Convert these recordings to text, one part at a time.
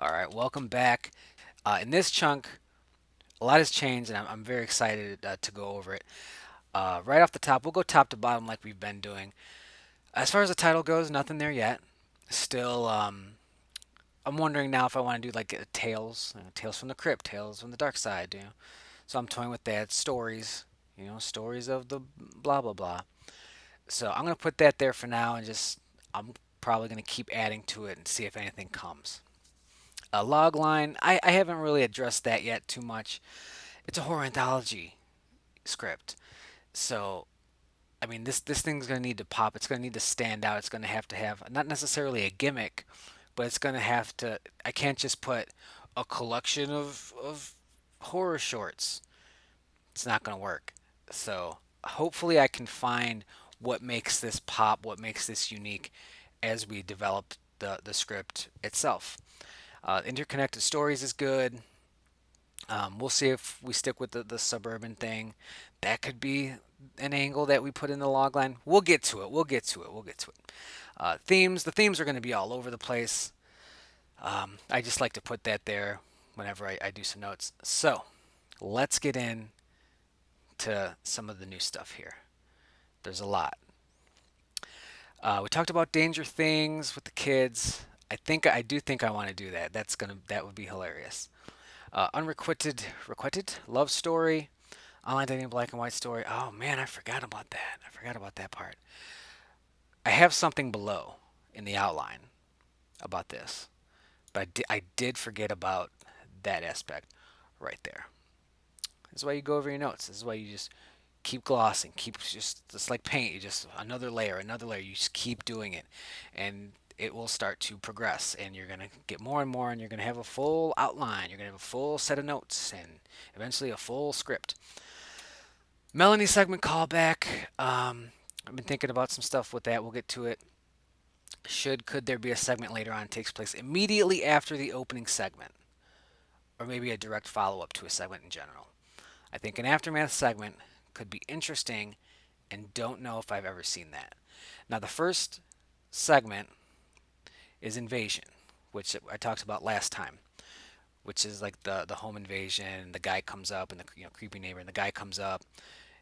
All right, welcome back. In this chunk, a lot has changed, and I'm very excited to go over it. Right off the top, we'll go top to bottom like we've been doing. As far as the title goes, nothing there yet. Still, I'm wondering now if I want to do like Tales, Tales from the Crypt, Tales from the Dark Side. So I'm toying with that. Stories, stories of the blah blah blah. So I'm gonna put that there for now, and just I'm probably gonna keep adding to it and see if anything comes. A log line, I haven't really addressed that yet too much. It's a horror anthology script. So, I mean, this thing's going to need to pop. It's going to need to stand out. It's going to have not necessarily a gimmick, but it's going to have to. I can't just put a collection of horror shorts. It's not going to work. So, hopefully, I can find what makes this pop, what makes this unique as we develop the script itself. Interconnected stories is good. We'll see if we stick with the suburban thing. That could be an angle that we put in the logline. We'll get to it. We'll get to it. We'll get to it. Themes. The themes are going to be all over the place. I just like to put that there whenever I do some notes. So let's get in to some of the new stuff here. There's a lot. We talked about Danger Things with the kids. I do think I want to do that. That would be hilarious. Unrequited love story, online dating black and white story. Oh man, I forgot about that. I forgot about that part. I have something below in the outline about this, but I did forget about that aspect right there. This is why you go over your notes. This is why you just keep glossing, keep just like paint. You just another layer, another layer. You just keep doing it, and it will start to progress, and you're gonna get more and more, and you're gonna have a full outline. You're gonna have a full set of notes, and eventually a full script. Melanie segment callback. I've been thinking about some stuff with that. We'll get to it. Could there be a segment later on that takes place immediately after the opening segment, or maybe a direct follow up to a segment in general? I think an aftermath segment could be interesting, and don't know if I've ever seen that. Now, the first segment is Invasion, which I talked about last time, which is like the home invasion. The guy comes up, and the creepy neighbor, and the guy comes up,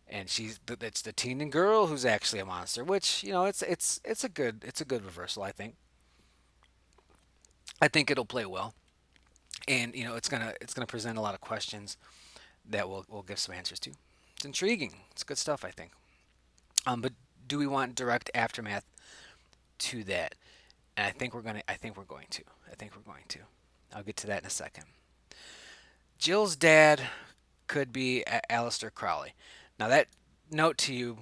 and it's the teen and girl who's actually a monster. Which it's a good reversal. I think it'll play well, and it's gonna present a lot of questions that we'll give some answers to. It's intriguing. It's good stuff, I think. But do we want direct aftermath to that? And I think we're gonna. I think we're going to. I think we're going to. I'll get to that in a second. Jill's dad could be Aleister Crowley. Now that note to you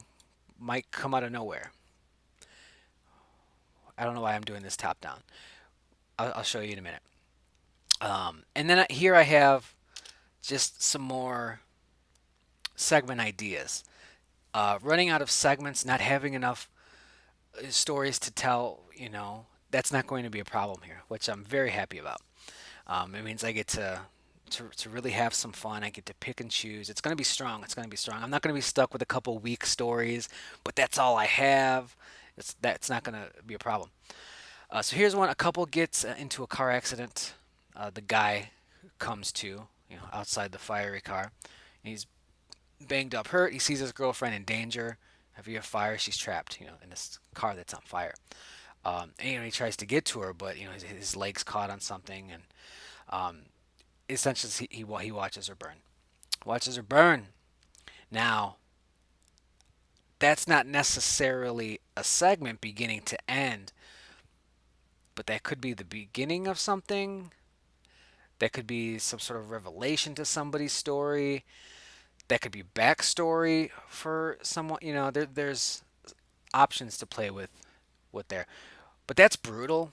might come out of nowhere. I don't know why I'm doing this top down. I'll show you in a minute. And then here I have just some more segment ideas. Running out of segments, not having enough stories to tell, that's not going to be a problem here, which I'm very happy about. It means I get to really have some fun. I get to pick and choose. It's going to be strong. It's going to be strong. I'm not going to be stuck with a couple weak stories, but that's all I have. That's not going to be a problem. So here's one. A couple gets into a car accident. The guy comes to, outside the fiery car. He's banged up, hurt. He sees his girlfriend in danger. If you have fire, she's trapped, in this car that's on fire. And he tries to get to her, but his legs caught on something, and um, essentially he watches her burn. Watches her burn. Now, that's not necessarily a segment beginning to end, but that could be the beginning of something. That could be some sort of revelation to somebody's story. That could be backstory for someone. There's options to play with there. But that's brutal.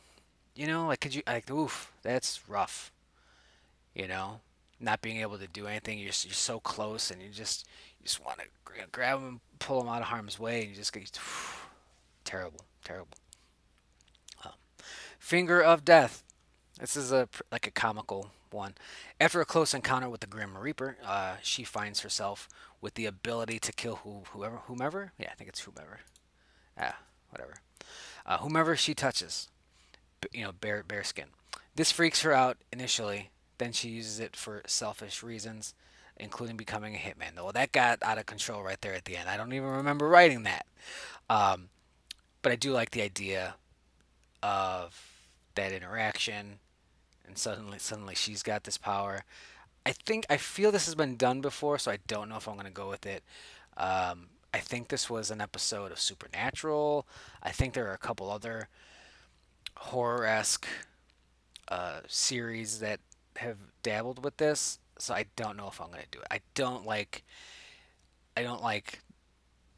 Like could you like oof, that's rough. You know, not being able to do anything. You're so close, and you just want to grab him, pull him out of harm's way, and you just get terrible, terrible. Um, Finger of Death. This is like a comical one. After a close encounter with the Grim Reaper, she finds herself with the ability to kill whomever. Yeah, I think it's whomever. Ah, whatever. Whomever she touches. Bare skin. This freaks her out initially, then she uses it for selfish reasons, including becoming a hitman. Well, that got out of control right there at the end. I don't even remember writing that. Um, but I do like the idea of that interaction, and suddenly she's got this power. I feel this has been done before, so I don't know if I'm going to go with it. I think this was an episode of Supernatural. I think there are a couple other horror esque series that have dabbled with this, so I don't know if I'm going to do it. I don't like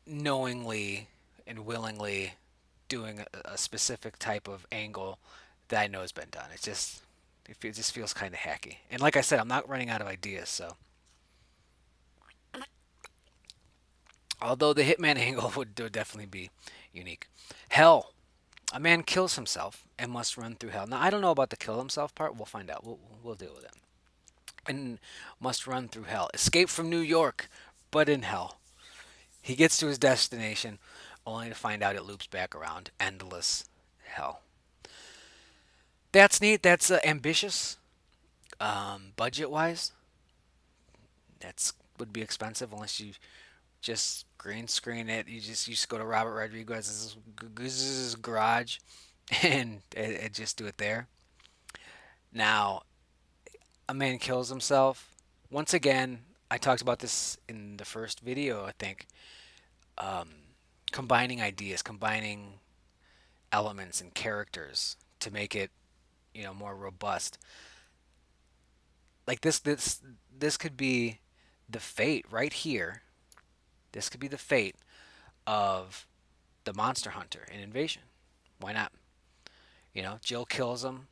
knowingly and willingly doing a specific type of angle that I know has been done. It just feels kind of hacky. And like I said, I'm not running out of ideas. So although the hitman angle would definitely be unique. Hell, a man kills himself and must run through hell. Now I don't know about the kill himself part. We'll find out. We'll deal with it. And must run through hell. Escape from New York, but in hell. He gets to his destination, only to find out it loops back around. Endless hell. That's neat. That's ambitious. Budget wise, that's would be expensive unless you just green screen it. You just go to Robert Rodriguez's garage and just do it there. Now, a man kills himself. Once again, I talked about this in the first video. I think um, combining ideas, combining elements and characters to make it more robust. Like this could be the fate right here. This could be the fate of the monster hunter in Invasion. Why not? Jill kills him.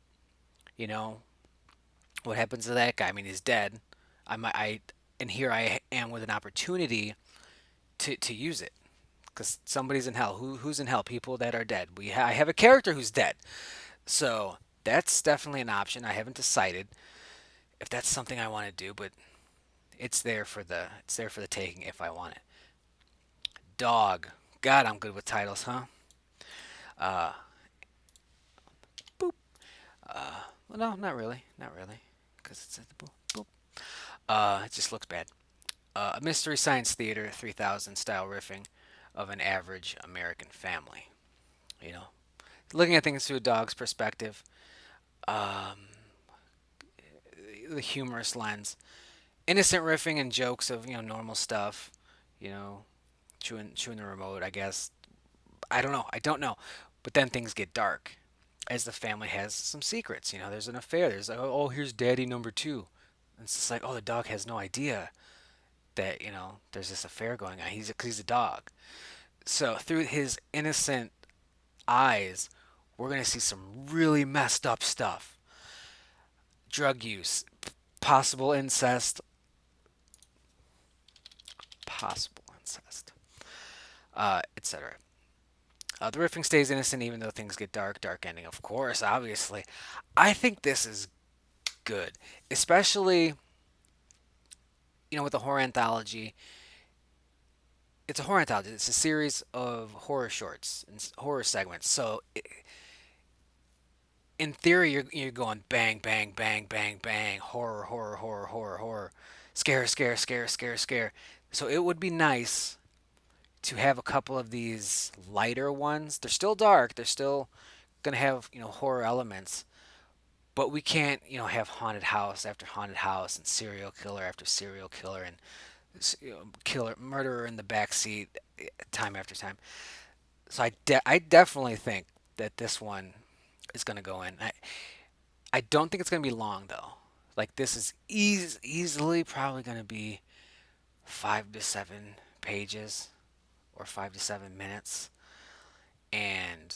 You know, what happens to that guy? I mean, he's dead. And here I am with an opportunity to use it because somebody's in hell. Who's in hell? People that are dead. I have a character who's dead, so that's definitely an option. I haven't decided if that's something I want to do, but it's there for the taking if I want it. Dog. God, I'm good with titles, huh? Uh, boop. Well, no, not really, not really, because it's at the boop. Boop. It just looks bad. A mystery science theater 3000 style riffing of an average American family. You know, looking at things through a dog's perspective, um, the humorous lens, innocent riffing and jokes of normal stuff. You know, chewing the remote. I guess I don't know. I don't know. But then things get dark as the family has some secrets. There's an affair. There's like, oh, here's Daddy number two. And it's just like, oh, the dog has no idea that there's this affair going on. He's a dog. So through his innocent eyes, we're gonna see some really messed up stuff. Drug use, possible incest, possible incest, etc. The riffing stays innocent even though things get dark. Dark ending, of course, obviously. I think this is good, especially with the horror anthology. It's a horror anthology. It's a series of horror shorts and horror segments. So in theory, you're going bang, bang, bang, bang, bang, horror, horror, horror, horror, horror, scare, scare, scare, scare, scare. So it would be nice to have a couple of these lighter ones. They're still dark. They're still gonna have horror elements, but we can't have haunted house after haunted house and serial killer after serial killer and killer murderer in the back seat time after time. So I definitely think that this one is gonna go in. I don't think it's gonna be long though. Like this is easily probably gonna be 5 to 7 pages or 5 to 7 minutes, and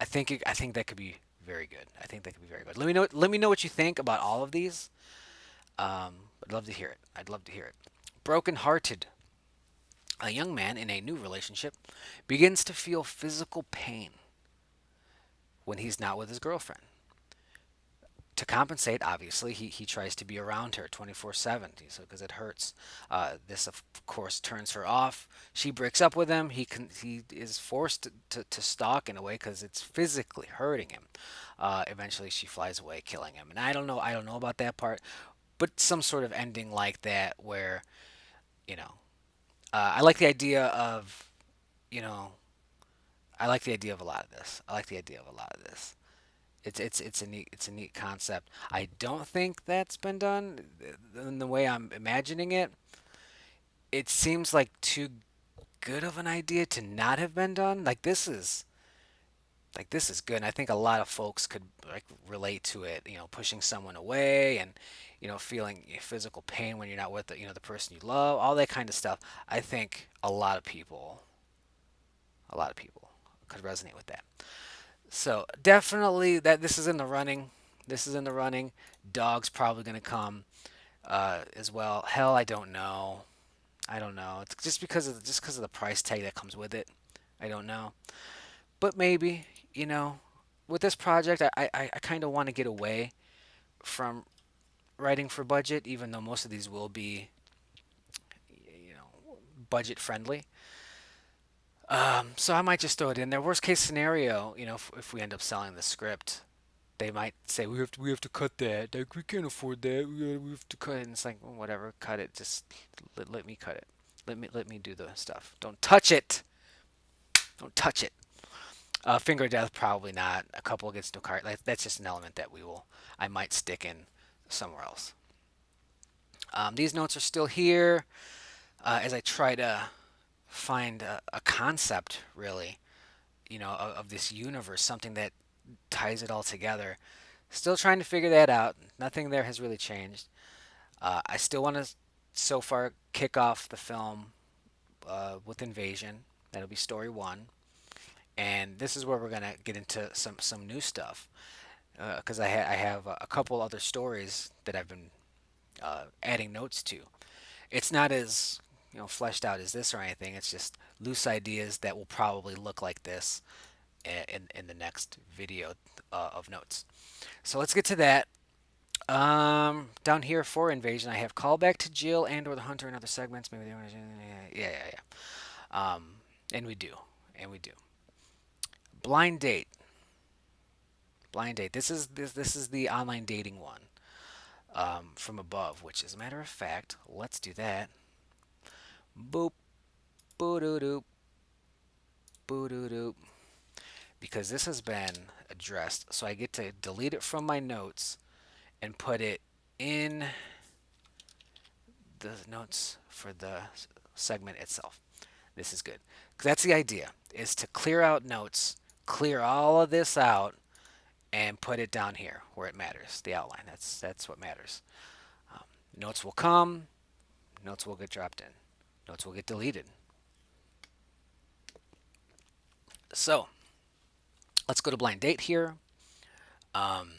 I think that could be very good. I think that could be very good. Let me know what you think about all of these. I'd love to hear it. I'd love to hear it. Broken hearted. A young man in a new relationship begins to feel physical pain when he's not with his girlfriend. to compensate, obviously, he tries to be around her 24/7 so because it hurts. This, of course, turns her off. She breaks up with him. He is forced to stalk in a way because it's physically hurting him. Eventually, she flies away, killing him. And I don't know about that part, but some sort of ending like that where, you know, I like the idea of, you know, I like the idea of a lot of this. I like the idea of a lot of this. It's a neat concept. I don't think that's been done in the way I'm imagining it. It seems like too good of an idea to not have been done. This is good. And I think a lot of folks could like relate to it. You know, pushing someone away and feeling physical pain when you're not with the person you love. All that kind of stuff. I think a lot of people could resonate with that. So definitely that this is in the running. This is in the running. Dog's probably going to come as well. Hell, I don't know. I don't know. It's just because of the price tag that comes with it. I don't know. But maybe with this project, I kind of want to get away from writing for budget, even though most of these will be budget friendly. So I might just throw it in there. Worst case scenario, if we end up selling the script, they might say we have to cut that. Like we can't afford that. We have to cut it. And it's like well, whatever, cut it. Just let me cut it. Let me do the stuff. Don't touch it. Don't touch it. Finger death probably not. A couple against no card. Like that's just an element that I might stick in somewhere else. These notes are still here as I try to find a concept really, of this universe, something that ties it all together. Still trying to figure that out. Nothing there has really changed. I still want to, so far, kick off the film with Invasion. That'll be story one, and this is where we're gonna get into some new stuff because I have a couple other stories that I've been adding notes to. It's not as fleshed out as this or anything. It's just loose ideas that will probably look like this in the next video of notes. So let's get to that. Down here for Invasion, I have callback to Jill and or the Hunter in other segments. Maybe they want to, yeah. And we do, and we do. Blind date, blind date. This is the online dating one from above, which, as a matter of fact, let's do that. Boop, boo doo doo, boo doo doo. Because this has been addressed, so I get to delete it from my notes and put it in the notes for the segment itself. This is good. 'Cause that's the idea, is to clear out notes, clear all of this out, and put it down here where it matters, the outline. That's what matters. Notes will come, notes will get dropped in, notes will get deleted. So let's go to blind date here. Um,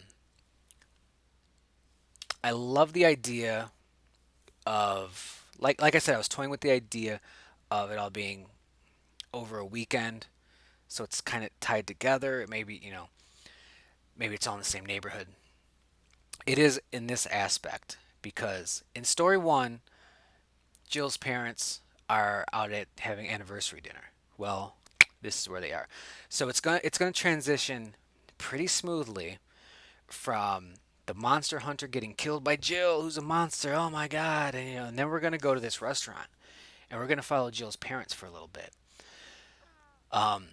I love the idea of like I said, I was toying with the idea of it all being over a weekend, so it's kind of tied together. Maybe maybe it's all in the same neighborhood. It is in this aspect because in story one, Jill's parents are out at having anniversary dinner. Well, this is where they are. So it's gonna transition pretty smoothly from the monster hunter getting killed by Jill, who's a monster. Oh my god! And then we're gonna go to this restaurant, and we're gonna follow Jill's parents for a little bit. Um,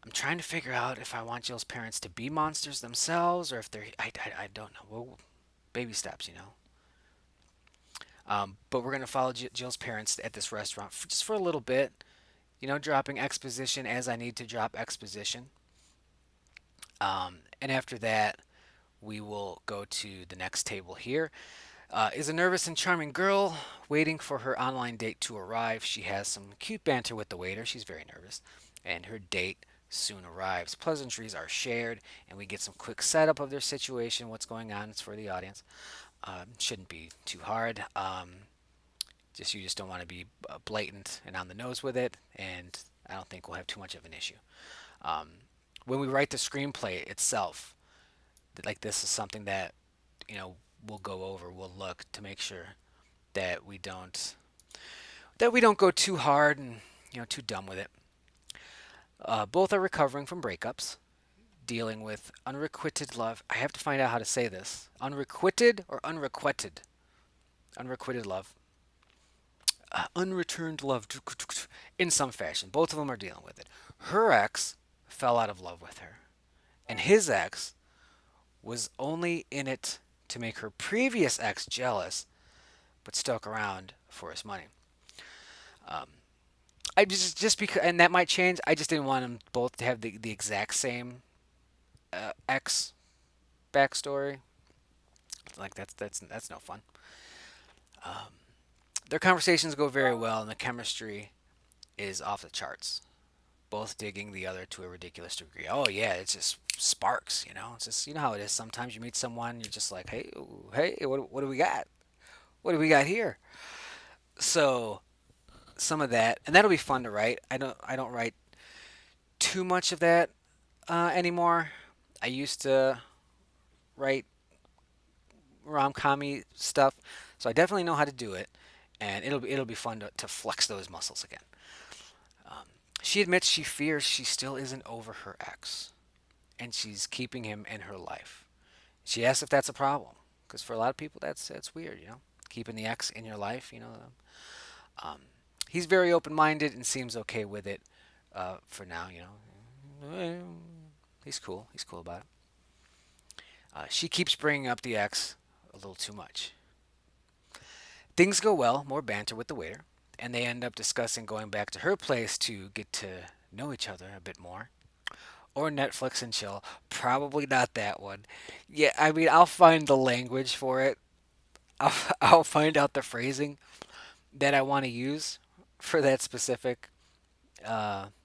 I'm trying to figure out if I want Jill's parents to be monsters themselves, or if they're I don't know. Well, baby steps. But we're gonna follow Jill's parents at this restaurant just for a little bit. Dropping exposition as I need to drop exposition. And after that, we will go to the next table here. Is a nervous and charming girl waiting for her online date to arrive. She has some cute banter with the waiter. She's very nervous. And her date soon arrives. Pleasantries are shared, and we get some quick setup of their situation, what's going on. It's for the audience. Shouldn't be too hard. You just don't want to be blatant and on the nose with it, and I don't think we'll have too much of an issue. Um, when we write the screenplay itself, Like this is something that you know we'll go over. We'll look to make sure that we don't go too hard and too dumb with it. Both are recovering from breakups, dealing with unrequited love. I have to find out how to say this. Unrequited or unrequited? Unrequited love. Unreturned love in some fashion. Both of them are dealing with it. Her ex fell out of love with her, and his ex was only in it to make her previous ex jealous, but stuck around for his money. Um, I just because, and that might change. I just didn't want them both to have the exact same ex backstory. Like that's no fun. Um, their conversations go very well, and the chemistry is off the charts. Both digging the other to a ridiculous degree. Oh yeah, it's just sparks. It's just how it is. Sometimes you meet someone, you're just like, hey, hey, what do we got? What do we got here? So some of that, and that'll be fun to write. I don't write too much of that anymore. I used to write rom-commy stuff, so I definitely know how to do it, and it'll be fun to flex those muscles again. Um, she admits she fears she still isn't over her ex, and she's keeping him in her life. She asks if that's a problem, because for a lot of people that's weird, keeping the ex in your life. Um, he's very open-minded and seems okay with it for now. He's cool. He's cool about it. She keeps bringing up the ex a little too much. Things go well, more banter with the waiter, and they end up discussing going back to her place to get to know each other a bit more. Or Netflix and chill. Probably not that one. Yeah, I mean, I'll find the language for it. I'll find out the phrasing that I want to use for that specific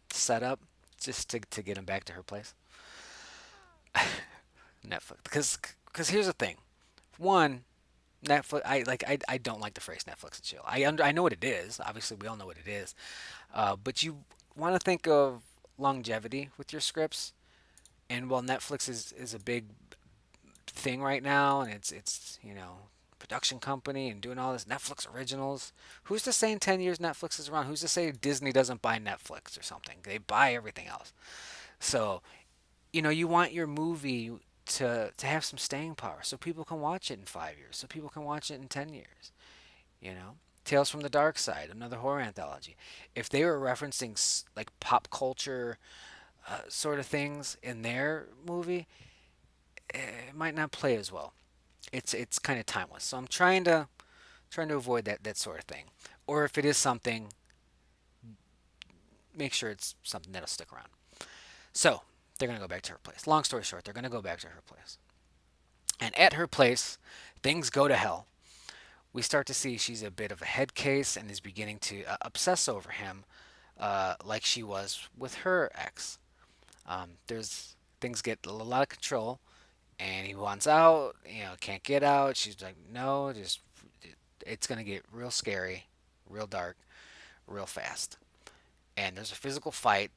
setup just to get him back to her place. Netflix. Because here's the thing. One, Netflix. I don't like the phrase Netflix and chill. I know what it is. Obviously, we all know what it is. But you want to think of longevity with your scripts. And while Netflix is a big thing right now, and it's production company and doing all this Netflix originals. Who's to say in 10 years Netflix is around? Who's to say Disney doesn't buy Netflix or something? They buy everything else. So you want your movie to have some staying power, so people can watch it in 5 years, so people can watch it in 10 years. You know, Tales from the Dark Side, another horror anthology. If they were referencing like pop culture sort of things in their movie, it might not play as well. It's kind of timeless. So I'm trying to avoid that sort of thing. Or if it is something, make sure it's something that'll stick around. So they're gonna go back to her place. Long story short, they're gonna go back to her place. And at her place, things go to hell. We start to see she's a bit of a head case and is beginning to obsess over him, like she was with her ex. There's things get a lot of control, and he wants out. Can't get out. She's like, no, just it's gonna get real scary, real dark, real fast. And there's a physical fight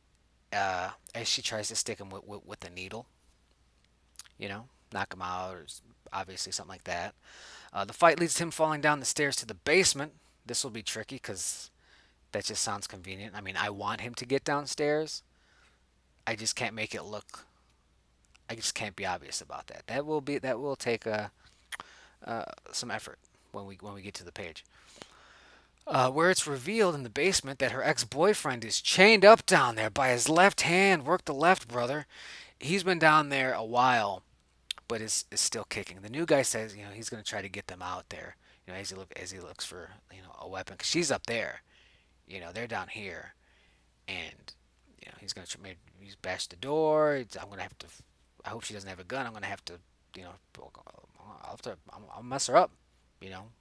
as she tries to stick him with a needle. Knock him out, or obviously something like that. The fight leads to him falling down the stairs to the basement. This will be tricky because that just sounds convenient. I mean, I want him to get downstairs. I just can't make it look. I just can't be obvious about that. That will take some effort when we get to the page. Where it's revealed in the basement that her ex-boyfriend is chained up down there by his left hand. Work the left, brother. He's been down there a while, but is still kicking. The new guy says, he's going to try to get them out there. As he looks for a weapon, 'cause she's up there. They're down here, and he's going to maybe he's bash the door. I'm going to have to. I hope she doesn't have a gun. I'm going to have to. I'll mess her up.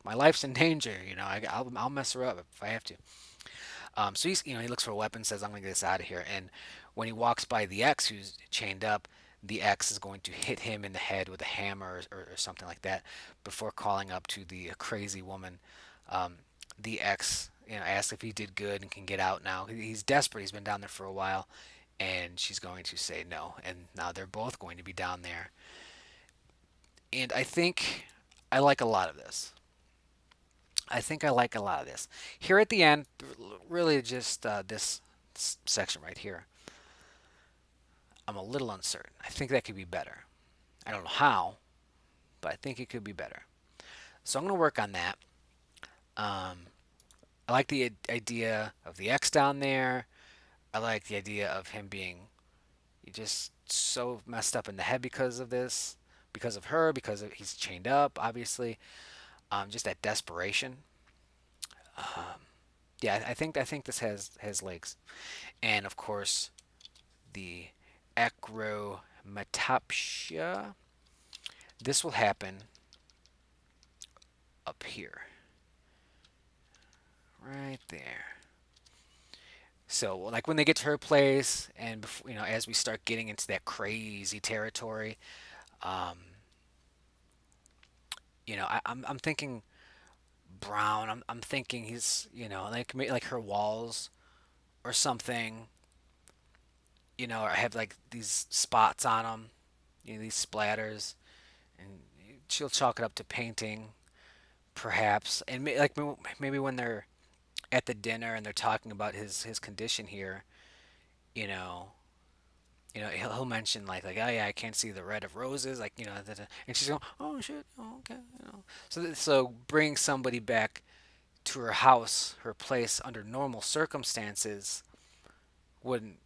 My life's in danger. I'll mess her up if I have to. So he looks for a weapon, says, I'm going to get this out of here. And when he walks by the ex who's chained up, the ex is going to hit him in the head with a hammer or something like that before calling up to the crazy woman. The ex, asks if he did good and can get out now. He's desperate. He's been down there for a while. And she's going to say no. And now they're both going to be down there. And I think I like a lot of this. I think I like a lot of this. Here at the end, really just this section right here, I'm a little uncertain. I think that could be better. I don't know how, but I think it could be better. So I'm going to work on that. Um, I like the idea of the X down there. I like the idea of him being just so messed up in the head because of this, because of her, he's chained up, obviously. Just that desperation. Yeah, I think this has legs, and of course the acrometapsia. This will happen up here, right there. So like when they get to her place, and before, as we start getting into that crazy territory, um, I'm thinking brown. I'm thinking he's like her walls or something. Or have like these spots on them, these splatters, and she'll chalk it up to painting, perhaps. And like maybe when they're at the dinner and they're talking about his condition here, you know, he'll mention like oh yeah, I can't see the red of roses, like and she's going, oh shit, oh, okay, So bring somebody back to her house, her place under normal circumstances wouldn't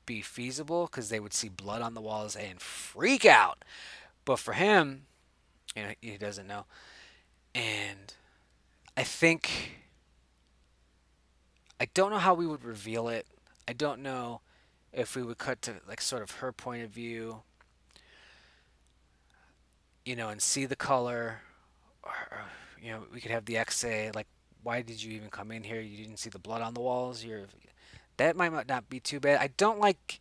be feasible because they would see blood on the walls and freak out. But for him, he doesn't know. And I think I don't know how we would reveal it. I don't know if we would cut to like sort of her point of view, and see the color, or we could have the X say like, "Why did you even come in here? You didn't see the blood on the walls. That might not be too bad." I don't like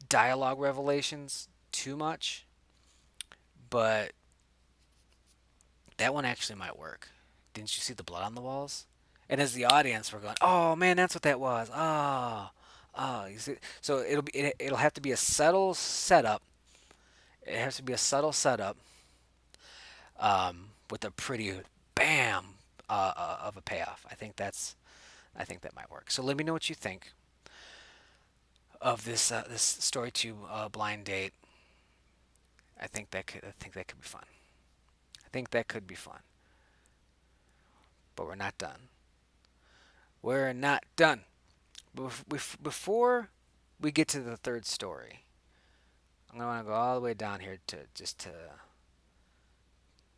dialogue revelations too much, but that one actually might work. Didn't you see the blood on the walls? And as the audience, we're going, "Oh man, that's what that was." Oh, you see? So it'll have to be a subtle setup. It has to be a subtle setup, with a pretty bam of a payoff. I think that might work. So let me know what you think of this story to blind date. I think that could be fun. I think that could be fun. But we're not done. We're not done. Before we get to the third story, I'm gonna want to go all the way down here to just to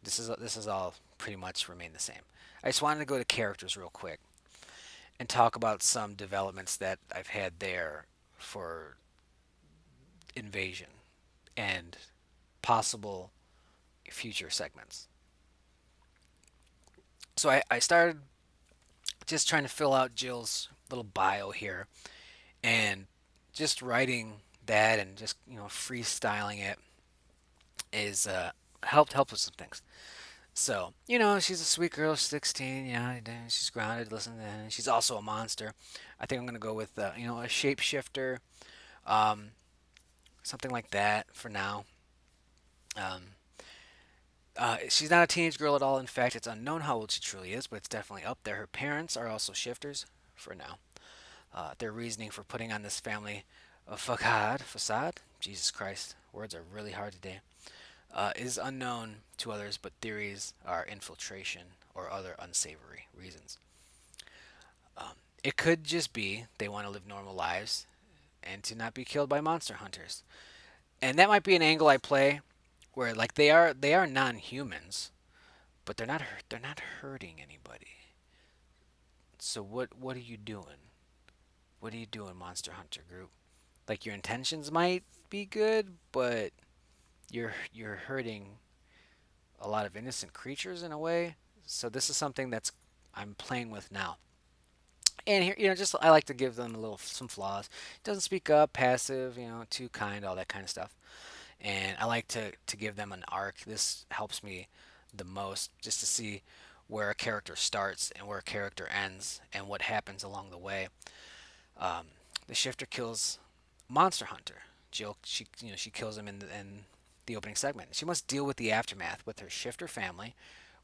this is all pretty much remain the same. I just wanted to go to characters real quick and talk about some developments that I've had there for invasion and possible future segments. So I started just trying to fill out Jill's little bio here and just writing that and just freestyling it is helped with some things. So, she's a sweet girl, 16, she's grounded, listen to that. She's also a monster. I think I'm going to go with, a shapeshifter, um, something like that for now. Um, she's not a teenage girl at all. In fact, it's unknown how old she truly is, but it's definitely up there. Her parents are also shifters for now. Their reasoning for putting on this family facade, Jesus Christ, words are really hard today, is unknown to others, but theories are infiltration or other unsavory reasons. It could just be they want to live normal lives and to not be killed by monster hunters. And that might be an angle I play where like they are non-humans, but they're not hurting anybody. So what are you doing? What are you doing, Monster Hunter group? Like your intentions might be good, but you're hurting a lot of innocent creatures in a way. So this is something that's I'm playing with now. And here, just I like to give them a little some flaws. Doesn't speak up, passive, too kind, all that kind of stuff. And I like to give them an arc. This helps me the most just to see where a character starts and where a character ends and what happens along the way. The shifter kills Monster Hunter. Jill, she kills him in the opening segment. She must deal with the aftermath with her shifter family,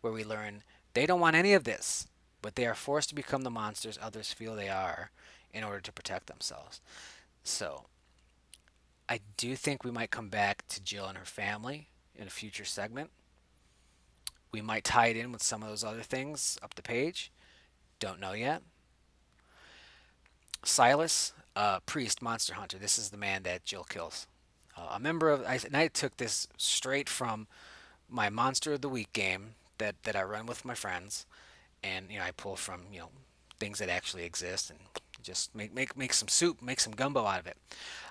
where we learn they don't want any of this, but they are forced to become the monsters others feel they are in order to protect themselves. So, I do think we might come back to Jill and her family in a future segment. We might tie it in with some of those other things up the page. Don't know yet. Silas, priest, monster hunter. This is the man that Jill kills. A member of, and I took this straight from my Monster of the Week game that I run with my friends, and I pull from things that actually exist and just make some soup, make some gumbo out of it.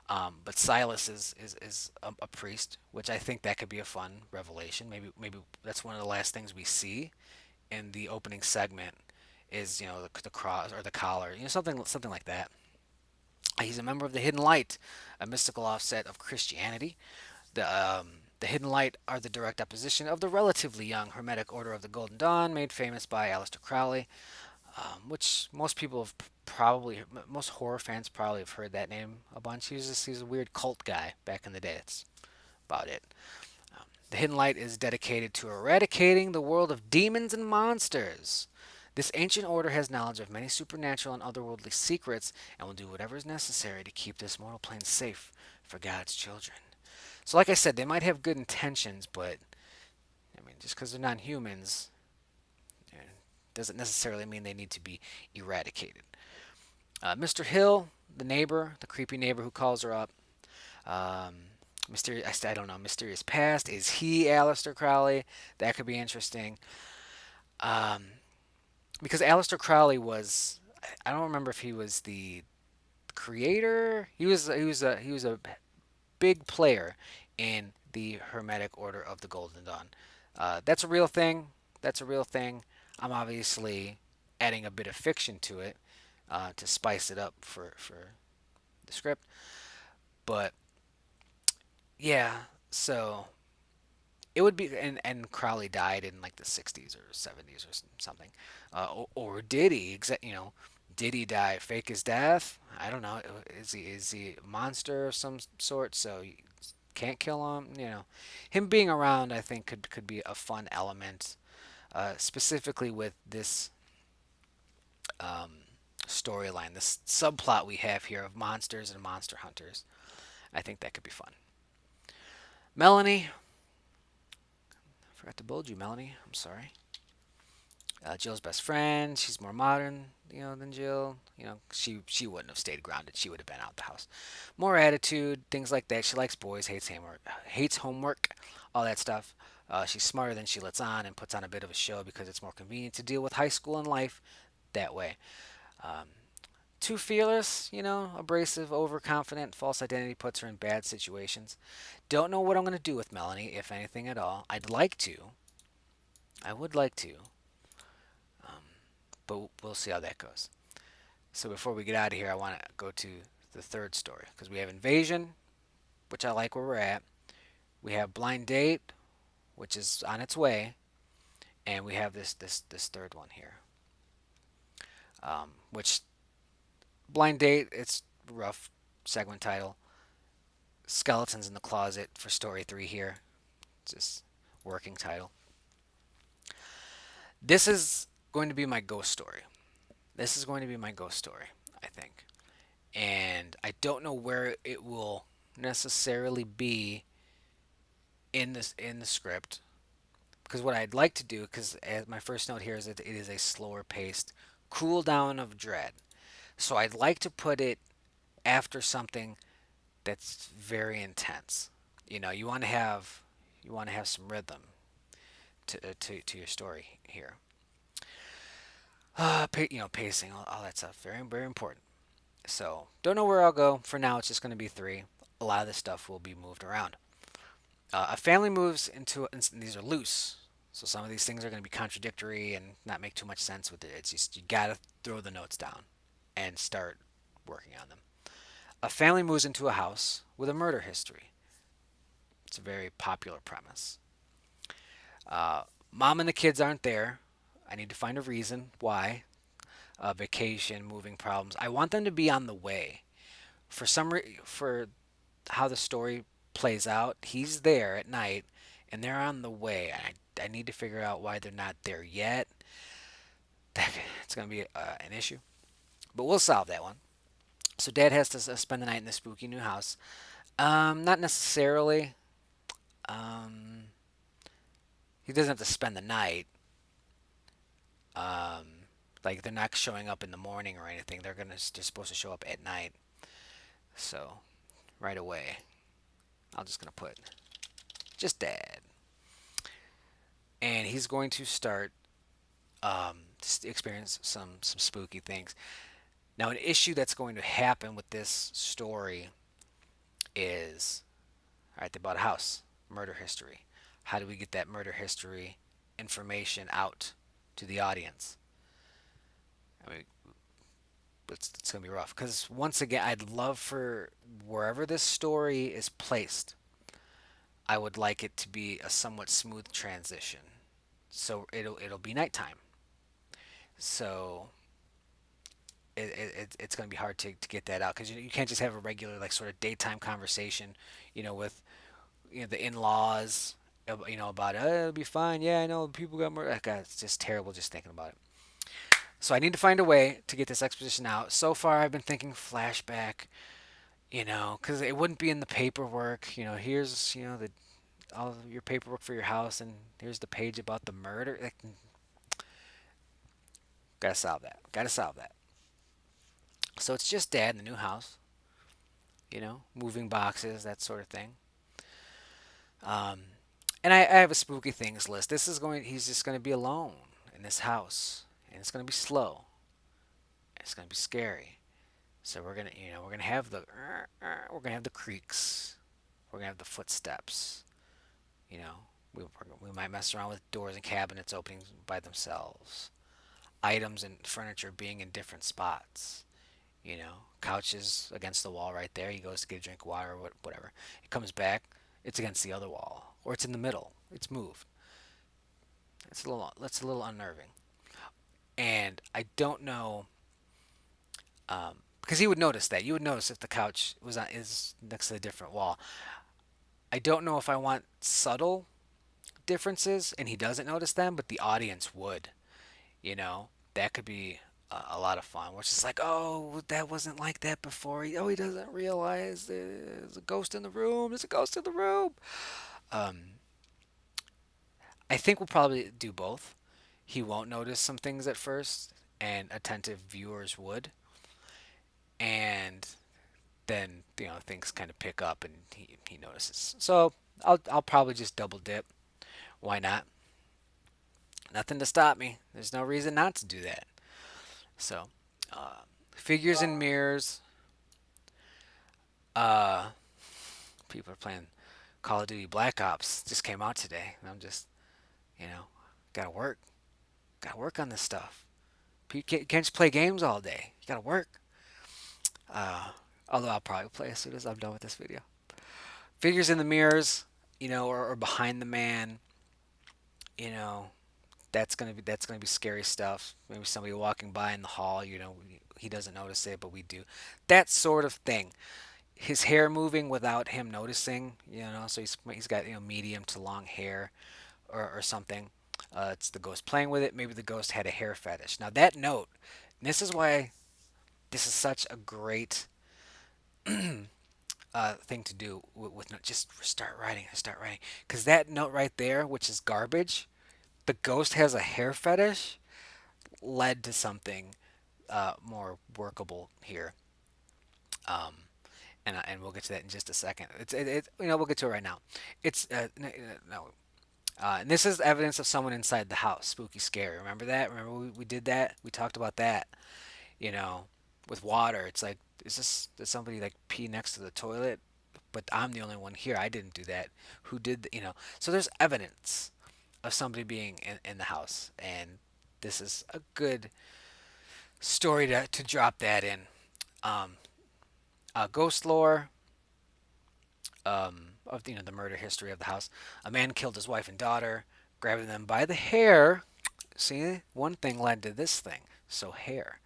But Silas is a priest, which I think that could be a fun revelation. Maybe that's one of the last things we see in the opening segment is the cross or the collar, something like that. He's a member of the Hidden Light, a mystical offset of Christianity. The Hidden Light are the direct opposition of the relatively young Hermetic Order of the Golden Dawn, made famous by Aleister Crowley, which most horror fans probably have heard that name a bunch. He's a weird cult guy back in the day. That's about it. The Hidden Light is dedicated to eradicating the world of demons and monsters. This ancient order has knowledge of many supernatural and otherworldly secrets and will do whatever is necessary to keep this mortal plane safe for God's children. So, like I said, they might have good intentions, but I mean, just because they're not humans doesn't necessarily mean they need to be eradicated. Mr. Hill, the neighbor, the creepy neighbor who calls her up. Um, Mysterious, I don't know, mysterious past. Is he Aleister Crowley? That could be interesting. Um, because Aleister Crowley was, I don't remember if he was the creator. He was a big player in the Hermetic Order of the Golden Dawn. That's a real thing. That's a real thing. I'm obviously adding a bit of fiction to it to spice it up for the script. But yeah, so it would be, and Crowley died in like the 60s or 70s or something, or did he? Did he die? Fake his death? I don't know. Is he a monster of some sort? So you can't kill him. Him being around, I think could be a fun element, specifically with this um, storyline, this subplot we have here of monsters and monster hunters. I think that could be fun. Melanie, I forgot to build you, Melanie. I'm sorry. Jill's best friend. She's more modern, than Jill. She wouldn't have stayed grounded. She would have been out the house. More attitude, things like that. She likes boys, hates homework, all that stuff. She's smarter than she lets on and puts on a bit of a show because it's more convenient to deal with high school and life that way. Um, Too fearless, abrasive, overconfident, false identity puts her in bad situations. Don't know what I'm going to do with Melanie, if anything at all. I'd like to. I would like to. Um, but we'll see how that goes. So before we get out of here, I want to go to the third story because we have Invasion, which I like where we're at. We have Blind Date, which is on its way, and we have this third one here. Which Blind Date, it's rough segment title. Skeletons in the Closet for story 3 here. Just working title. This is going to be my ghost story. This is going to be my ghost story, I think. And I don't know where it will necessarily be in the script because what I'd like to do, because my first note here is that it is a slower paced cool down of dread. So I'd like to put it after something that's very intense. You want to have some rhythm to your story here. Pacing, all that stuff, very very important. So don't know where I'll go. For now, it's just going to be 3. A lot of this stuff will be moved around. A family moves and these are loose. So some of these things are going to be contradictory and not make too much sense with it. It's just you got to throw the notes down and start working on them. A family moves into a house with a murder history. It's a very popular premise. Mom and the kids aren't there. I need to find a reason why. Vacation, moving problems. I want them to be on the way. For how the story plays out. He's there at night, and they're on the way. I need to figure out why they're not there yet. It's going to be an issue, but we'll solve that one. So Dad has to spend the night in the spooky new house. Not necessarily. Um, he doesn't have to spend the night. Um, like they're not showing up in the morning or anything. They're supposed to show up at night. So right away, I'm just gonna put just Dad, and he's going to start to experience some spooky things. Now, an issue that's going to happen with this story is, all right, they bought a house, murder history. How do we get that murder history information out to the audience? I mean, it's going to be rough because once again, I'd love for wherever this story is placed, I would like it to be a somewhat smooth transition. So it'll be nighttime. So it's going to be hard to get that out because you can't just have a regular like sort of daytime conversation, with the in-laws, about it'll be fine. Yeah, I know people got murdered. God, it's just terrible just thinking about it. So I need to find a way to get this exposition out. So far, I've been thinking flashback, because it wouldn't be in the paperwork. Here's the all of your paperwork for your house, and here's the page about the murder. Like, gotta solve that. Gotta solve that. So it's just Dad in the new house, moving boxes, that sort of thing. Um, and I have a spooky things list. He's just going to be alone in this house, and it's going to be slow. It's going to be scary. So we're gonna have the creaks. We're gonna have the footsteps. You know, we might mess around with doors and cabinets opening by themselves. Items and furniture being in different spots. Couches against the wall right there. He goes to get a drink of water or whatever. He comes back. It's against the other wall, or it's in the middle. It's moved. That's a little unnerving. And I don't know, because he would notice that. You would notice if the couch is next to a different wall. I don't know if I want subtle differences and he doesn't notice them, but the audience would. That could be a lot of fun. Which is like, oh, that wasn't like that before. He doesn't realize there's a ghost in the room. There's a ghost in the room. Um, I think we'll probably do both. He won't notice some things at first, and attentive viewers would. And then things kind of pick up, and he notices. So I'll probably just double dip. Why not? Nothing to stop me. There's no reason not to do that. So, figures and mirrors. Uh, People are playing Call of Duty Black Ops. Just came out today, and I'm just gotta work. Gotta work on this stuff. You can't just play games all day. You gotta work. Uh, Although I'll probably play as soon as I'm done with this video. Figures in the mirrors, or behind the man, you know, that's gonna be scary stuff. Maybe somebody walking by in the hall, he doesn't notice it, but we do. That sort of thing. His hair moving without him noticing, so he's got medium to long hair, or something. It's the ghost playing with it. Maybe the ghost had a hair fetish. Now that note, this is why this is such a great thing to do with just start writing, because that note right there, which is garbage, the ghost has a hair fetish, led to something more workable here. Um, and we'll get to that in just a second. We'll get to it right now. It's no. And this is evidence of someone inside the house. Spooky, scary. Remember that? Remember we did that? We talked about that. You know, with water. It's like, does somebody like pee next to the toilet? But I'm the only one here. I didn't do that. Who did? So there's evidence of somebody being in the house, and this is a good story to drop that in. Um, Ghost lore, of the murder history of the house. A man killed his wife and daughter, grabbing them by the hair. See, one thing led to this thing. So hair.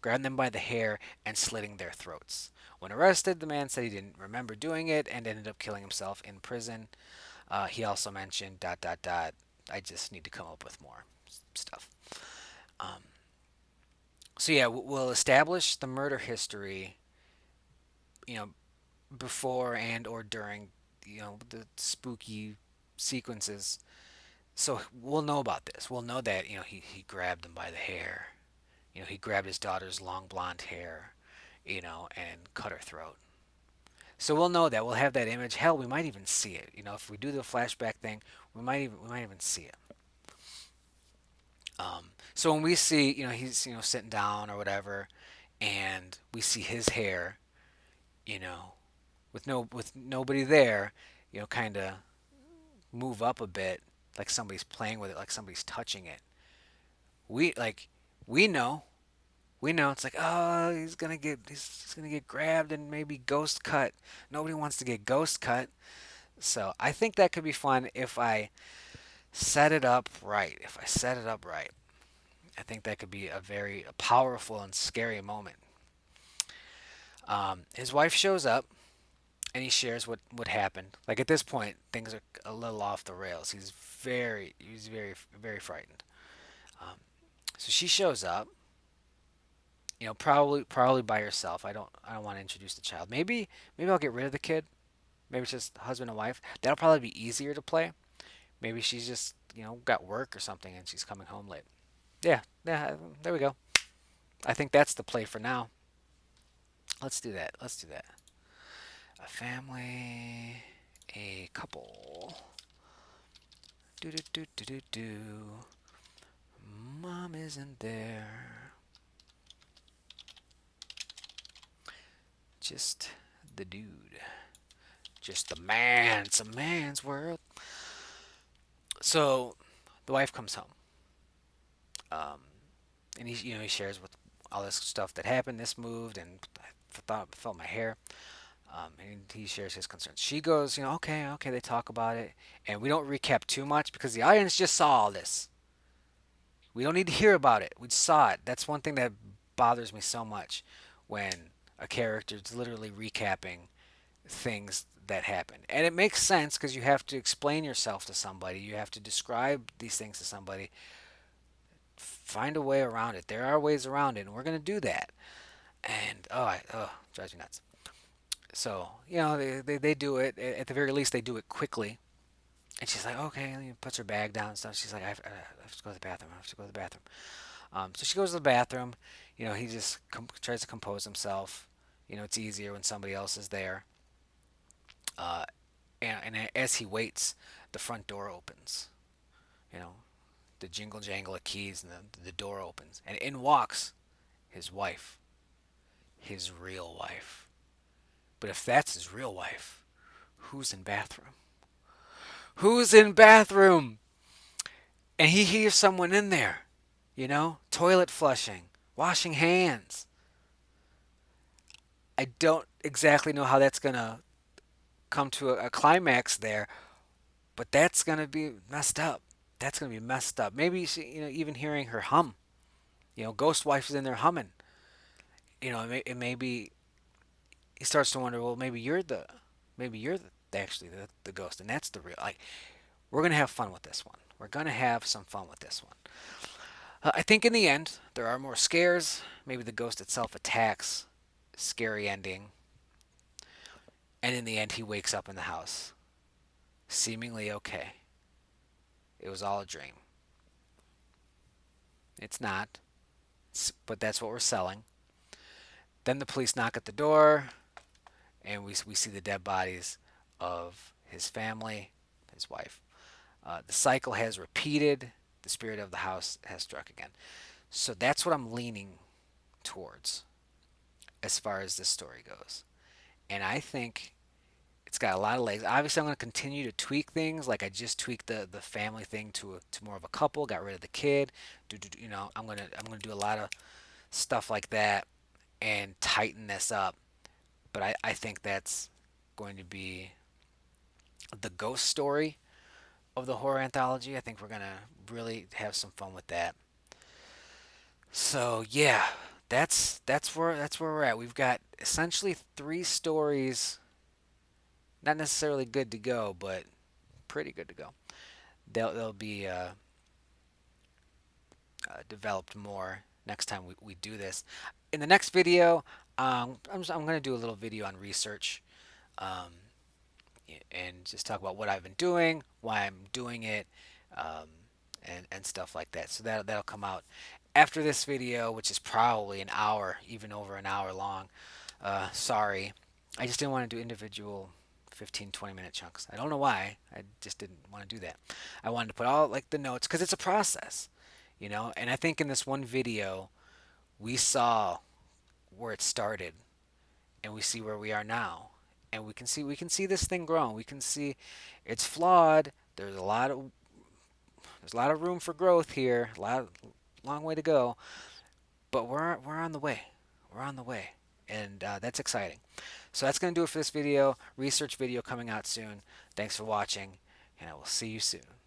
grabbing them by the hair and slitting their throats. When arrested, the man said he didn't remember doing it and ended up killing himself in prison. He also mentioned dot dot dot. I just need to come up with more stuff. Um, so yeah, we'll establish the murder history, you know, before and or during, the spooky sequences. So we'll know about this. We'll know that he grabbed him by the hair. He grabbed his daughter's long blonde hair, and cut her throat. So we'll know that. We'll have that image. Hell, we might even see it. If we do the flashback thing, we might even see it. So when we see, he's sitting down or whatever, and we see his hair, you know, with nobody there, kind of move up a bit, like somebody's playing with it, like somebody's touching it. We like we know we know it's like, oh, he's gonna get grabbed and maybe ghost cut. Nobody wants to get ghost cut. So I think that could be fun if I set it up right. I think that could be a very powerful and scary moment. His wife shows up and he shares what happened. Like at this point, things are a little off the rails. He's very very frightened. Um, so she shows up. Probably by herself. I don't want to introduce the child. Maybe I'll get rid of the kid. Maybe it's just husband and wife. That'll probably be easier to play. Maybe she's just got work or something and she's coming home late. Yeah, yeah. There we go. I think that's the play for now. Let's do that. Let's do that. A family, a couple. Do do do do do do. Mom isn't there. Just the dude. Just the man. It's a man's world. So the wife comes home. Um, and he shares with all this stuff that happened. This moved, and I felt my hair. And he shares his concerns. She goes, okay, okay. They talk about it, and we don't recap too much because the audience just saw all this. We don't need to hear about it. We saw it. That's one thing that bothers me so much when a character is literally recapping things that happen. And it makes sense because you have to explain yourself to somebody. You have to describe these things to somebody. Find a way around it. There are ways around it, and we're going to do that. And drives me nuts. So they do it. At the very least, they do it quickly. And she's like, okay, and puts her bag down and stuff. She's like, I have to go to the bathroom. I have to go to the bathroom. So she goes to the bathroom. He just tries to compose himself. It's easier when somebody else is there. Uh, and as he waits, the front door opens. You know, the jingle jangle of keys, and the door opens, and in walks his wife, his real wife. But if that's his real wife, who's in bathroom? Who's in bathroom? And he hears someone in there, toilet flushing, washing hands. I don't exactly know how that's going to come to a climax there, but that's going to be messed up. That's going to be messed up. Maybe even hearing her hum. Ghost wife is in there humming. It may be he starts to wonder, well, maybe you're actually the ghost, and that's the real. Like, we're gonna have fun with this one. We're gonna have some fun with this one. I think in the end there are more scares. Maybe the ghost itself attacks. Scary ending. And in the end, he wakes up in the house, seemingly okay. It was all a dream. It's not, but that's what we're selling. Then the police knock at the door, and we see the dead bodies of his family, his wife. The cycle has repeated. The spirit of the house has struck again. So that's what I'm leaning towards as far as this story goes. And I think it's got a lot of legs. Obviously, I'm going to continue to tweak things. Like I just tweaked the family thing to more of a couple. Got rid of the kid. I'm gonna do a lot of stuff like that and tighten this up. But I think that's going to be the ghost story of the horror anthology. I think we're gonna really have some fun with that. So yeah, that's where we're at. We've got essentially three stories, not necessarily good to go, but pretty good to go. They'll be developed more next time we do this. In the next video, I'm going to do a little video on research, um, and just talk about what I've been doing, why I'm doing it, um, and stuff like that. So that'll come out after this video, which is probably an hour, even over an hour long. Sorry, I just didn't want to do individual 15, 20-minute chunks. I don't know why. I just didn't want to do that. I wanted to put all like the notes because it's a process, And I think in this one video, we saw where it started, and we see where we are now, and we can see this thing growing. We can see it's flawed. There's a lot of room for growth here. Long way to go, but we're on the way. We're on the way, and that's exciting. So that's gonna do it for this video. Research video coming out soon. Thanks for watching, and I will see you soon.